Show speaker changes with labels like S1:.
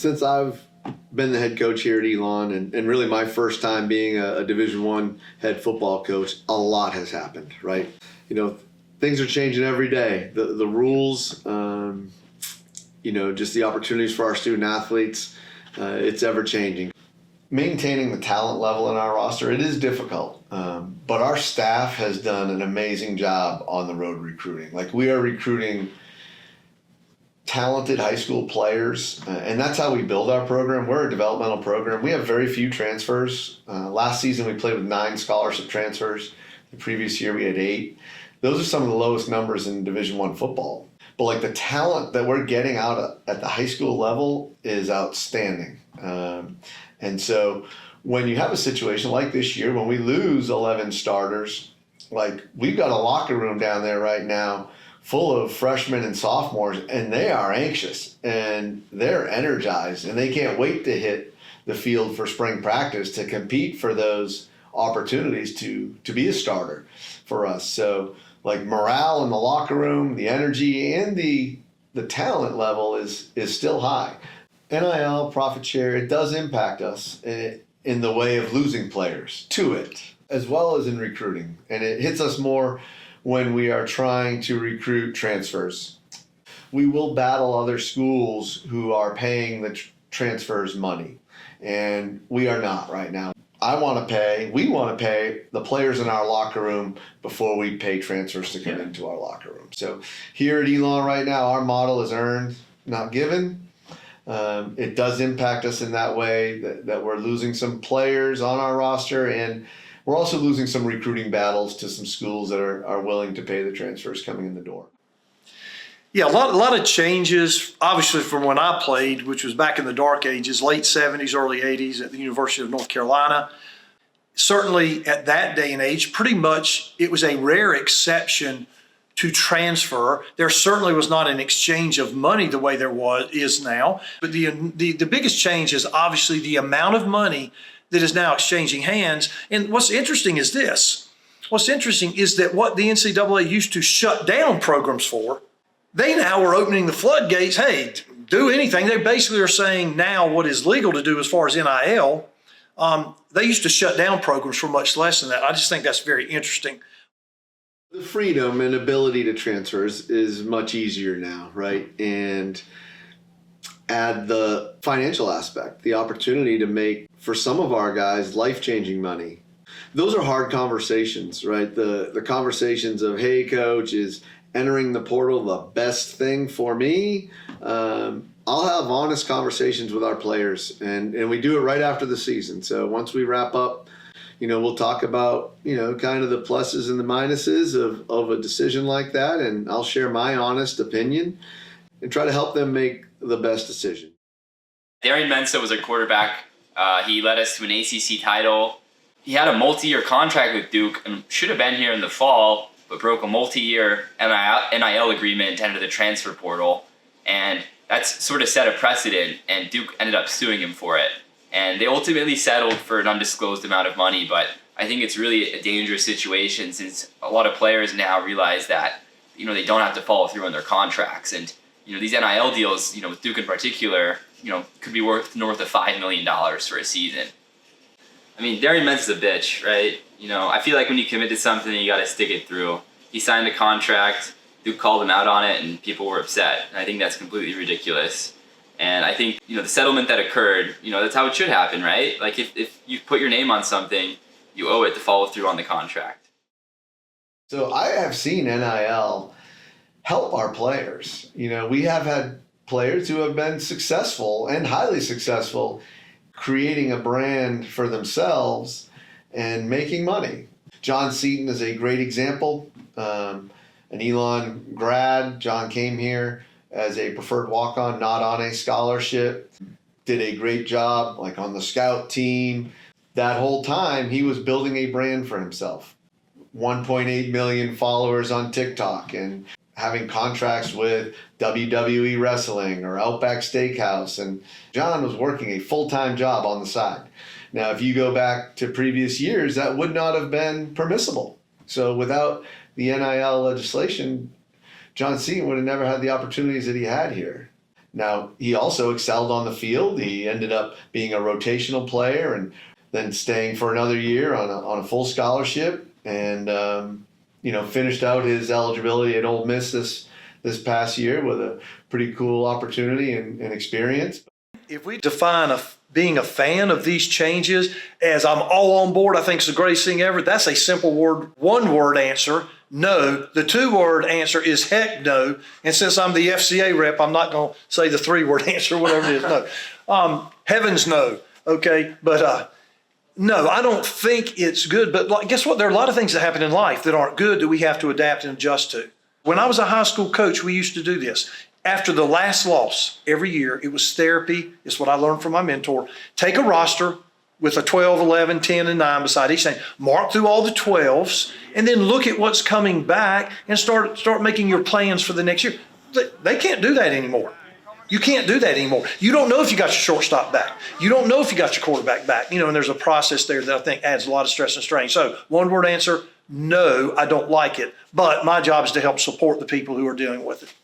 S1: Since I've been the head coach here at Elon, and really my first time being a Division I head football coach, a lot has happened, right? Things are changing every day. The rules, just the opportunities for our student athletes, it's ever changing. Maintaining the talent level in our roster, it is difficult, but our staff has done an amazing job on the road recruiting. Like, we are recruiting talented high school players, and that's how we build our program. We're a developmental program. We have very few transfers. Last season we played with 9 scholarship transfers. The previous year we had 8. Those are some of the lowest numbers in Division I football. But like, the talent that we're getting out at the high school level is outstanding. And so when you have a situation like this year, when we lose 11 starters, like, we've got a locker room down there right now full of freshmen and sophomores, and they are anxious and they're energized and they can't wait to hit the field for spring practice to compete for those opportunities to be a starter for us. So, like, morale in the locker room, the energy, and the talent level is still high. NIL, profit share, it does impact us in the way of losing players to it, as well as in recruiting. And it hits us more when we are trying to recruit transfers. We will battle other schools who are paying the transfers money, and we are not right now. We want to pay the players in our locker room before we pay transfers to come into our locker room. So here at Elon right now, our model is earned, not given. It does impact us in that way, that we're losing some players on our roster, and we're also losing some recruiting battles to some schools that are willing to pay the transfers coming in the door.
S2: Yeah, a lot of changes, obviously, from when I played, which was back in the dark ages, late 70s, early 80s at the University of North Carolina. Certainly at that day and age, pretty much it was a rare exception to transfer. There certainly was not an exchange of money the way is now. But the biggest change is obviously the amount of money that is now exchanging hands. And what's interesting is this. What's interesting is that what the NCAA used to shut down programs for, they now are opening the floodgates. Hey, do anything. They basically are saying now what is legal to do as far as NIL. They used to shut down programs for much less than that. I just think that's very interesting.
S1: The freedom and ability to transfer is much easier now, right? And add the financial aspect, the opportunity to make, for some of our guys, life-changing money. Those are hard conversations, right? The conversations of, hey, coach, is entering the portal the best thing for me? I'll have honest conversations with our players, and we do it right after the season. So once we wrap up, we'll talk about, kind of the pluses and the minuses of a decision like that, and I'll share my honest opinion and try to help them make the best decision.
S3: Darian Mensah was our quarterback. He led us to an ACC title. He had a multi-year contract with Duke and should have been here in the fall, but broke a multi-year NIL agreement to enter the transfer portal. And that's sort of set a precedent, and Duke ended up suing him for it. And they ultimately settled for an undisclosed amount of money, but I think it's really a dangerous situation since a lot of players now realize that, they don't have to follow through on their contracts. And, these NIL deals, with Duke in particular, could be worth north of $5 million for a season. I mean, Darian Mensah's a bitch, right? I feel like when you commit to something, you got to stick it through. He signed a contract, Duke called him out on it, and people were upset. And I think that's completely ridiculous. And I think, the settlement that occurred, that's how it should happen, right? Like, if you put your name on something, you owe it to follow through on the contract.
S1: So I have seen NIL help our players. We have had players who have been successful and highly successful creating a brand for themselves and making money. John Seaton is a great example. An Elon grad. John came here as a preferred walk-on, not on a scholarship. Did a great job, like on the scout team. That whole time, he was building a brand for himself. 1.8 million followers on TikTok and having contracts with WWE Wrestling or Outback Steakhouse. And John was working a full-time job on the side. Now, if you go back to previous years, that would not have been permissible. So without the NIL legislation, John Seaton would have never had the opportunities that he had here. Now, he also excelled on the field. He ended up being a rotational player and then staying for another year on a full scholarship, and finished out his eligibility at Ole Miss this past year with a pretty cool opportunity and experience.
S2: If we define being a fan of these changes as I'm all on board, I think it's the greatest thing ever, that's a simple one word answer, no. The 2-word answer is heck no. And since I'm the FCA rep, I'm not going to say the 3-word answer, whatever it is, no. Heavens no, okay? But no, I don't think it's good. But guess what? There are a lot of things that happen in life that aren't good that we have to adapt and adjust to. When I was a high school coach, we used to do this. After the last loss every year, it was therapy. It's what I learned from my mentor. Take a roster with a 12, 11, 10, and 9 beside each thing. Mark through all the 12s, and then look at what's coming back and start making your plans for the next year. They can't do that anymore. You can't do that anymore. You don't know if you got your shortstop back. You don't know if you got your quarterback back. And there's a process there that I think adds a lot of stress and strain. So, one-word answer, no, I don't like it. But my job is to help support the people who are dealing with it.